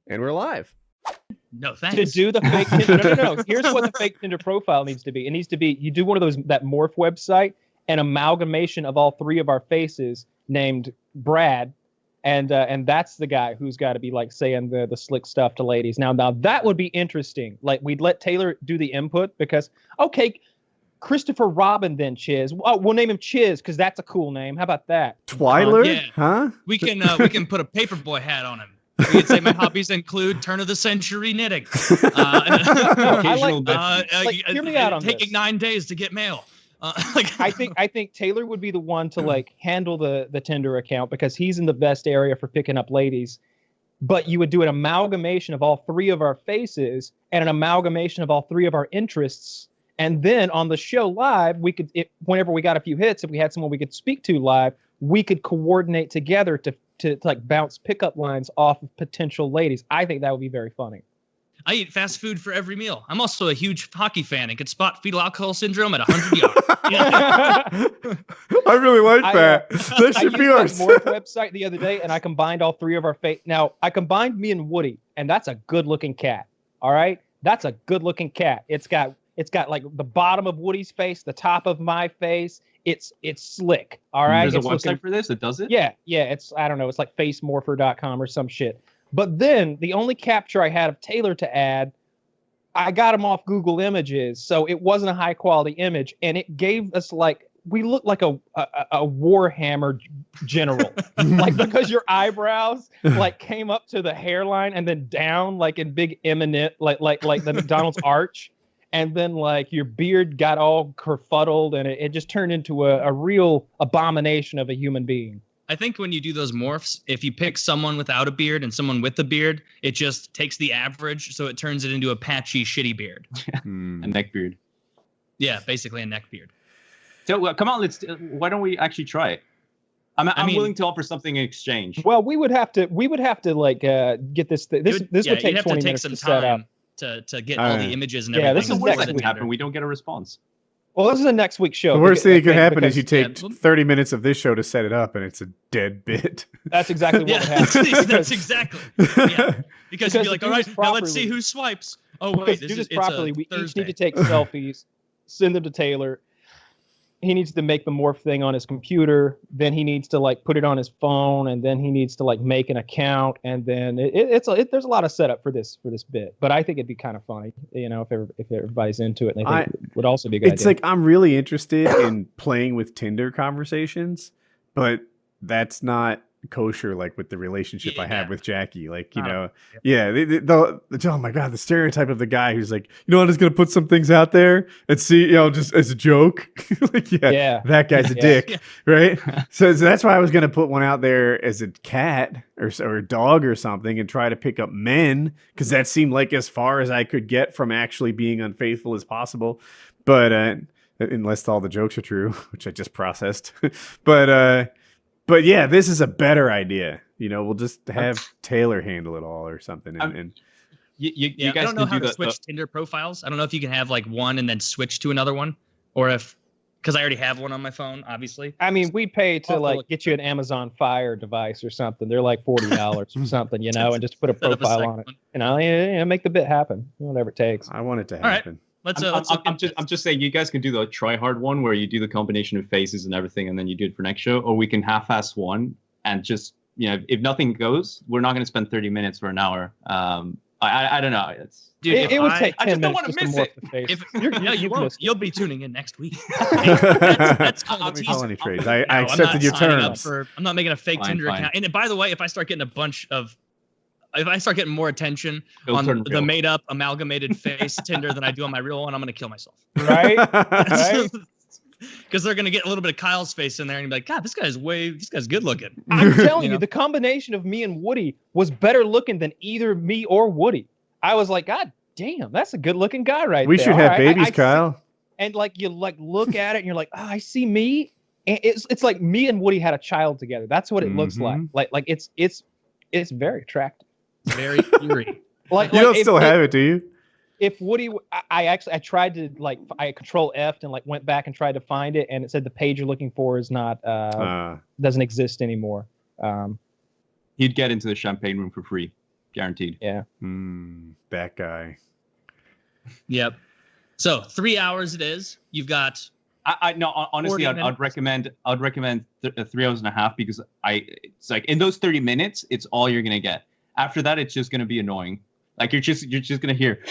And we're live. No, thanks. To do the fake Tinder. No. Here's what the fake Tinder profile needs to be. It needs to be, you do one of those, that morph website, an amalgamation of all three of our faces named Brad. And that's the guy who's got to be like saying the slick stuff to ladies. Now that would be interesting. Like we'd let Taylor do the input because, okay, Christopher Robin then Chiz. Oh, we'll name him Chiz because that's a cool name. How about that? Twyler? Yeah. Huh? We can put a paperboy hat on him. We could say my hobbies include turn of the century knitting. Hear me out on taking this. 9 days to get mail. I think Taylor would be the one to like handle the Tinder account because he's in the best area for picking up ladies. But you would do an amalgamation of all three of our faces and an amalgamation of all three of our interests. And then on the show live, we could, whenever we got a few hits, if we had someone we could speak to live, we could coordinate together to like bounce pickup lines off of potential ladies. I think that would be very funny. I eat fast food for every meal. I'm also a huge hockey fan and could spot fetal alcohol syndrome at 100 yards. I really like that. That should be our Morph website the other day, and I combined all three of our face. Now I combined me and Woody, and that's a good-looking cat. All right, that's a good-looking cat. It's got like the bottom of Woody's face, the top of my face. It's slick. All right. There's a website for this that does it? Yeah. It's, I don't know. It's like facemorpher.com or some shit. But then the only capture I had of Taylor to add, I got him off Google Images. So it wasn't a high quality image. And it gave us like, we looked like a Warhammer general. Like because your eyebrows like came up to the hairline and then down like in big eminent, like the McDonald's arch. And then, like, your beard got all kerfuddled, and it just turned into a real abomination of a human being. I think when you do those morphs, if you pick someone without a beard and someone with a beard, it just takes the average, so it turns it into a patchy, shitty beard. A neck beard. Yeah, basically a neck beard. So, come on, why don't we actually try it? I'm willing to offer something in exchange. Well, we would have to like get this. This would take 20 minutes to set up. To get all the images and everything. Yeah, this is what can happen. We don't get a response. Well, this is a next week's show. The worst thing that could happen is you take 30 minutes of this show to set it up, and it's a dead bit. That's exactly what would happen. That's exactly. Yeah. Because you'd be like, all right, now let's see who swipes. Oh, wait, do this properly. We each need to take selfies, send them to Taylor. He needs to make the morph thing on his computer. Then he needs to like put it on his phone, and then he needs to like make an account. And then there's a lot of setup for this bit. But I think it'd be kind of funny, you know, if everybody's into it. And I think it would also be a good idea. It's like I'm really interested in playing with Tinder conversations, but that's not kosher like with the relationship I have with Jackie. Like, you know, oh my God, the stereotype of the guy who's like, you know, I'm just gonna put some things out there and see, you know, just as a joke. Like, that guy's a dick, right? So that's why I was gonna put one out there as a cat or a dog or something and try to pick up men, because that seemed like as far as I could get from actually being unfaithful as possible. But unless all the jokes are true, which I just processed. But yeah, this is a better idea. You know, we'll just have Taylor handle it all or something. You guys I don't know how to the switch Tinder profiles. I don't know if you can have like one and then switch to another one, or because I already have one on my phone, obviously. I mean, we pay to like get you an Amazon Fire device or something. They're like $40 or something, you know, and just put a profile on it. You know, make the bit happen, whatever it takes. I want it to happen. Right. I'm just saying, you guys can do the try hard one where you do the combination of faces and everything, and then you do it for next show, or we can half-ass one and just, you know, if nothing goes, we're not going to spend 30 minutes for an hour. I don't know. It would take 10 I just don't minutes want to miss it. You won't. You'll be tuning in next week. That's called any trades. I accepted your terms. I'm not making a fake Tinder account. And by the way, if I start getting more attention on the made-up amalgamated face Tinder than I do on my real one, I'm going to kill myself. Right? Right? Because they're going to get a little bit of Kyle's face in there and be like, God, this guy's good looking. I'm telling you, the combination of me and Woody was better looking than either me or Woody. I was like, God damn, that's a good looking guy right there. We should have babies, Kyle. And like, you like look at it and you're like, oh, I see me. And it's like me and Woody had a child together. That's what it looks like. Like it's very attractive. Very eerie. You don't still have it, do you? If Woody, I tried to like, I Control F and like went back and tried to find it, and it said the page you're looking for is not doesn't exist anymore. He'd get into the champagne room for free. guaranteed. Yeah. That guy. Yep. So 3 hours it is. You've got. I no, honestly, 40 I'd recommend 3 hours and a half because it's like in those 30 minutes, it's all you're gonna get. After that, it's just gonna be annoying. Like you're just gonna hear.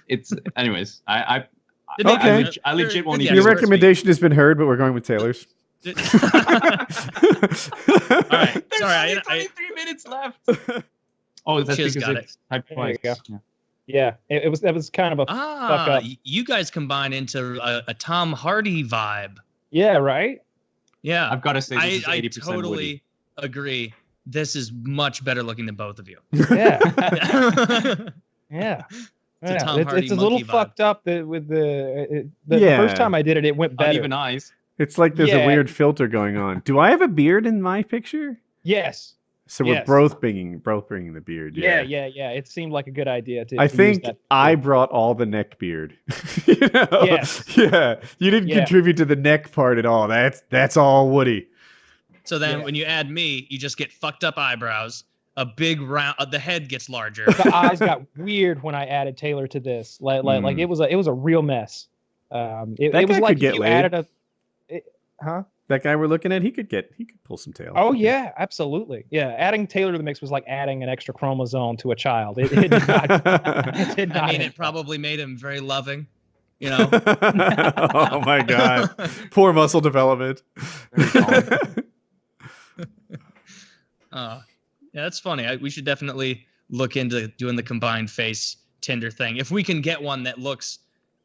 It's anyways. I legit won't even. Your recommendation has been heard, but we're going with Taylor's. All right. Sorry, 23 minutes left. Oh, that's Chiz because got it's type There you twice. go. Yeah, it was kind of a fuck up. You guys combine into a Tom Hardy vibe. Yeah, right. Yeah, I've got to say, this is I 80% totally Woody. agree. This is much better looking than both of you. Yeah, yeah. It's a Tom Hardy It's a little monkey vibe. fucked up with the first time I did it, it went better. Uneven eyes. It's like there's Yeah. a weird filter going on. Do I have a beard in my picture? Yes. So we're Yes. both bringing the beard. Yeah. It seemed like a good idea to. I to use think that. I brought all the neck beard. You know? Yes. Yeah. You didn't Yeah. contribute to the neck part at all. That's all Woody. So then Yeah. when you add me, you just get fucked up eyebrows. A big round. The head gets larger. The eyes got weird when I added Taylor to this. Like it was a real mess. That It guy was could like if get you laid. added huh? That guy we're looking at, he could pull some tail. Oh yeah, absolutely. Yeah, adding Taylor to the mix was like adding an extra chromosome to a child. It did not. It did not. I mean, it probably made him very loving. You know. Oh my god. Poor muscle development. Yeah, that's funny. We should definitely look into doing the combined face Tinder thing. If we can get one that looks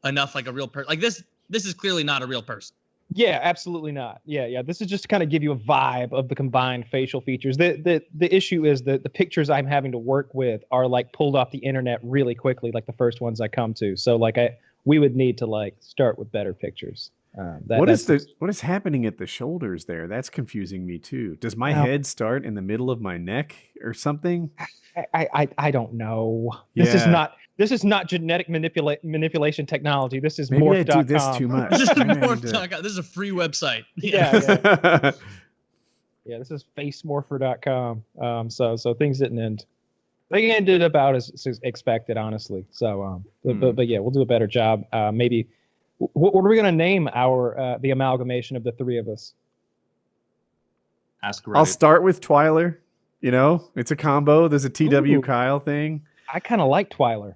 enough like a real person. Like this is clearly not a real person. Yeah, absolutely not. Yeah. This is just to kind of give you a vibe of the combined facial features. The issue is that the pictures I'm having to work with are like pulled off the internet really quickly, like the first ones I come to. So like we would need to like start with better pictures. What is happening at the shoulders there? That's confusing me too. Does my head start in the middle of my neck or something? I don't know. Yeah. This is not genetic manipulation technology. This is Maybe morph.com. I do this too much. This is Maybe I more do. talk- This is a free website. Yeah. Yeah, this is facemorpher.com. So things didn't end. They ended about as expected, honestly. So, but yeah, we'll do a better job. Maybe. What are we gonna name our the amalgamation of the three of us? Ask I'll Reddit. start with Twyler. You know, it's a combo. There's a TW Ooh. Kyle thing. I kind of like Twyler.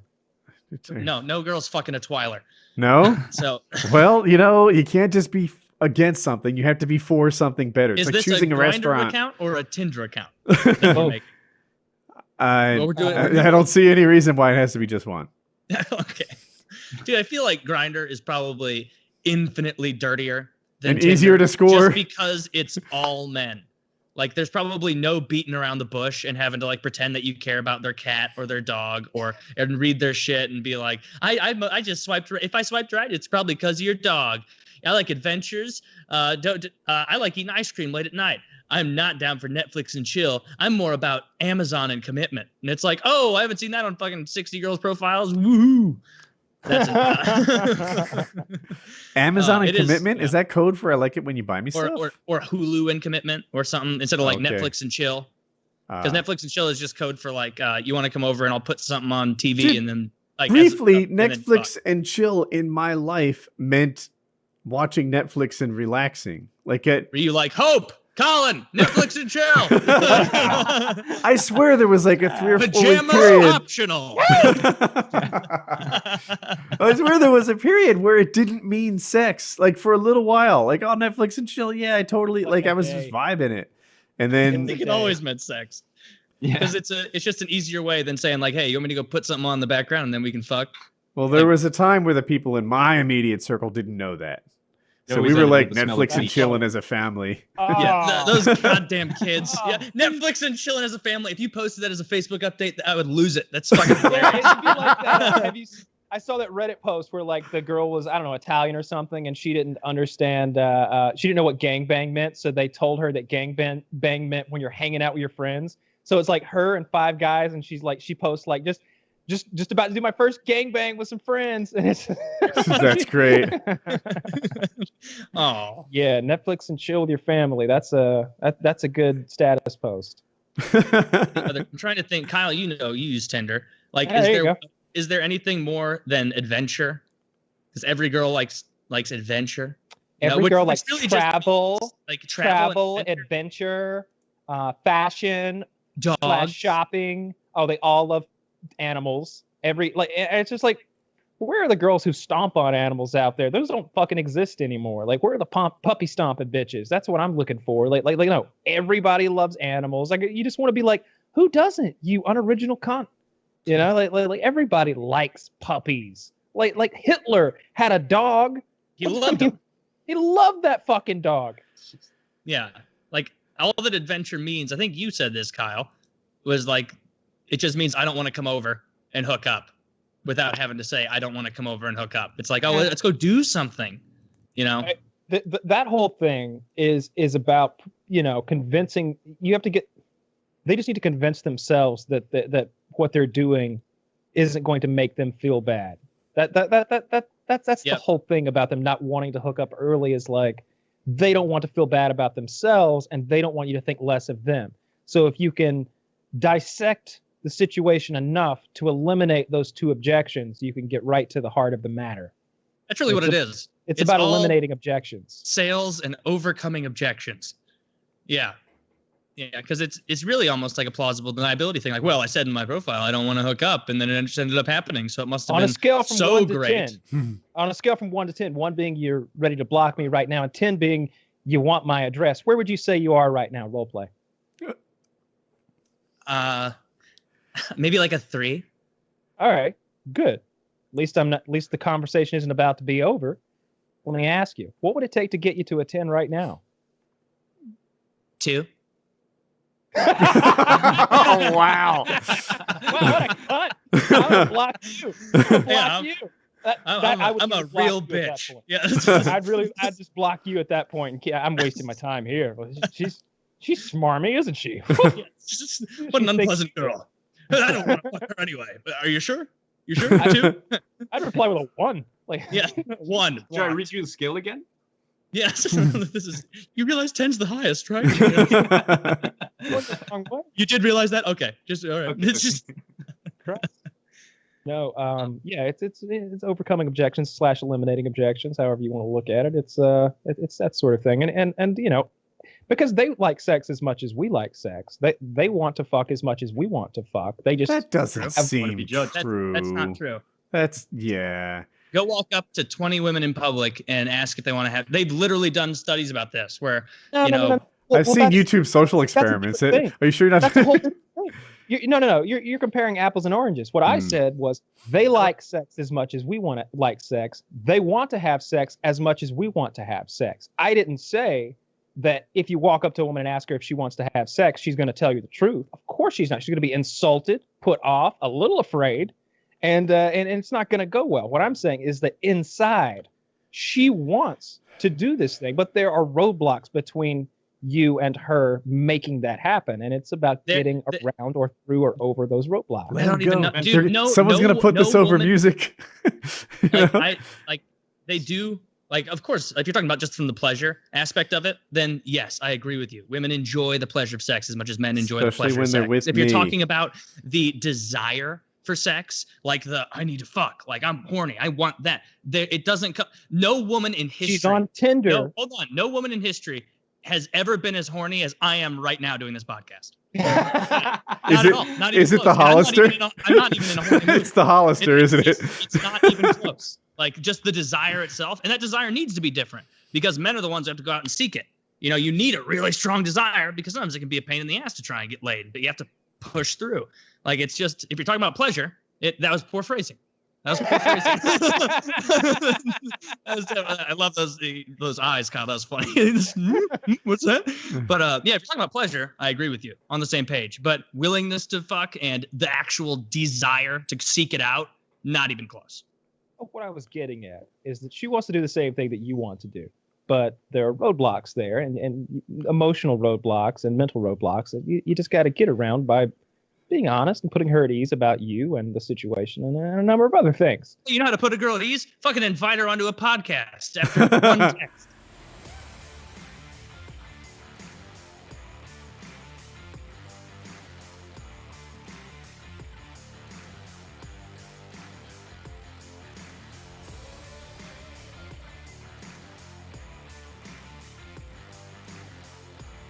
No girl's fucking a Twyler. No? So Well, you know, you can't just be against something. You have to be for something better. It's is like this choosing a a Grindr restaurant. account or a Tinder account? that we're Both. making? I Well, we're doing- I don't see any reason why it has to be just one. Okay. Dude, I feel like Grindr is probably infinitely dirtier than And easier Tinder, to score. just because it's all men. Like there's probably no beating around the bush and having to like pretend that you care about their cat or their dog and read their shit and be like, I just swiped right. If I swiped right, it's probably because of your dog. I like adventures. I like eating ice cream late at night. I'm not down for Netflix and chill. I'm more about Amazon and commitment. And it's like, oh, I haven't seen that on fucking 60 girls' profiles. Woohoo! That's Amazon and it is, commitment? yeah. Is that code for I like it when you buy me stuff? or Hulu and commitment or something instead of like Okay. Netflix and chill. Because Ah. Netflix and chill is just code for like you want to come over and I'll put something on TV Dude, and then like Briefly, and then Netflix fuck. and chill in my life meant watching Netflix and relaxing. Like at Were you like Hope, Colin, Netflix and chill? I swear there was like a 3 or 4 week Pajamas period. optional. I swear there was a period where it didn't mean sex. Like for a little while. Like on Netflix and chill, yeah, I totally like I was just vibing it. And I then think it always meant sex Yeah. because it's just an easier way than saying like, hey, you want me to go put something on in the background and then we can fuck. well, there was a time where the people in my immediate circle didn't know that. They So always we were ended like with the smell of Netflix and feet. chilling as a family. Yeah, Oh. those goddamn kids. Yeah, Netflix and chilling as a family. If you posted that as a Facebook update, I would lose it. That's fucking Yeah, hilarious. it'd be like that. I saw that Reddit post where like the girl was, I don't know, Italian or something, and she didn't understand. She didn't know what gangbang meant, so they told her that gangbang meant when you're hanging out with your friends. So it's like her and 5 guys, and she's like, she posts like just about to do my first gangbang with some friends, and it's That's great. Oh, yeah, Netflix and chill with your family. That's a good status post. I'm trying to think. Kyle, you use Tinder. Like, is there anything more than adventure? Because every girl likes adventure. Every girl likes really travel, travel, adventure, fashion, dogs, shopping. Oh, they all love animals. It's just like, where are the girls who stomp on animals out there? Those don't fucking exist anymore. Like, where are the puppy stomping bitches? That's what I'm looking for. Like, no, everybody loves animals. Like, you just want to be like, who doesn't? You unoriginal cunt. You know, like everybody likes puppies. Like Hitler had a dog. He loved him. He loved that fucking dog. Yeah, like all that adventure means. I think you said this, Kyle, was like, it just means I don't want to come over and hook up without having to say I don't want to come over and hook up. It's like, oh, let's go do something, you know. That whole thing is about, you know, convincing. You have to get. They just need to convince themselves that what they're doing isn't going to make them feel bad. That's the whole thing about them not wanting to hook up early, is like, they don't want to feel bad about themselves and they don't want you to think less of them. So if you can dissect the situation enough to eliminate those two objections, you can get right to the heart of the matter. That's really what it is. It's about eliminating objections. Sales and overcoming objections. Yeah. Yeah, because it's really almost like a plausible deniability thing. Like, well, I said in my profile I don't want to hook up, and then it just ended up happening. So it must have been on a scale from so 1 to great. 10. On a scale from 1 to 10, 1 being you're ready to block me right now, and 10 being you want my address. Where would you say you are right now, Roleplay? Maybe like a 3. All right, good. At least the conversation isn't about to be over. Let me ask you, what would it take to get you to a 10 right now? 2. Oh, wow. Wow, what a cunt. I'm going to block you. I'm a real bitch. Yeah. I'd just block you at that point. Yeah, I'm wasting my time here. She's smarmy, isn't she? What an unpleasant girl. I don't want to fuck her anyway. But are you sure? You sure? 2? I'd reply with a 1. Like, yeah, 1. Should I read you the scale again? Yes. You realize 10's the highest, right? You did realize that? Okay. Just all right. Okay. It's just no. Yeah. It's overcoming objections / eliminating objections. However you want to look at it. It's that sort of thing. And you know, because they like sex as much as we like sex. They want to fuck as much as we want to fuck. They just that doesn't seem true. That's not true. Yeah. Go walk up to 20 women in public and ask if they want to have. They've literally done studies about this where, No. I've seen YouTube social experiments. Are you sure you're not? That's a whole different thing. No. You're comparing apples and oranges. What I said was they like sex as much as we want to like sex. They want to have sex as much as we want to have sex. I didn't say that if you walk up to a woman and ask her if she wants to have sex, she's going to tell you the truth. Of course she's not. She's going to be insulted, put off, a little afraid. And it's not going to go well. What I'm saying is that inside, she wants to do this thing, but there are roadblocks between you and her making that happen, and it's about getting around or through or over those roadblocks. I don't even know. Dude, someone's going to put this over music. They do. Like, of course, if you're talking about just from the pleasure aspect of it, then yes, I agree with you. Women enjoy the pleasure of sex as much as men enjoy the pleasure of sex. If you're talking about the desire for sex, like I need to fuck, like I'm horny, I want that. It doesn't come. No woman in history. She's on Tinder. No, hold on. No woman in history has ever been as horny as I am right now doing this podcast. Is it the Hollister? I'm not even in a horny mood. It's the Hollister, isn't it? It's not even close. Like, just the desire itself, and that desire needs to be different because men are the ones that have to go out and seek it. You know, you need a really strong desire because sometimes it can be a pain in the ass to try and get laid, but you have to push through. Like, it's just, if you're talking about pleasure, that was poor phrasing. That was poor phrasing. I love those eyes, Kyle. That was funny. What's that? But yeah, if you're talking about pleasure, I agree with you, on the same page. But willingness to fuck and the actual desire to seek it out, not even close. What I was getting at is that she wants to do the same thing that you want to do, but there are roadblocks there, and emotional roadblocks and mental roadblocks that you just got to get around by being honest and putting her at ease about you and the situation and a number of other things. You know how to put a girl at ease? Fucking invite her onto a podcast after one text.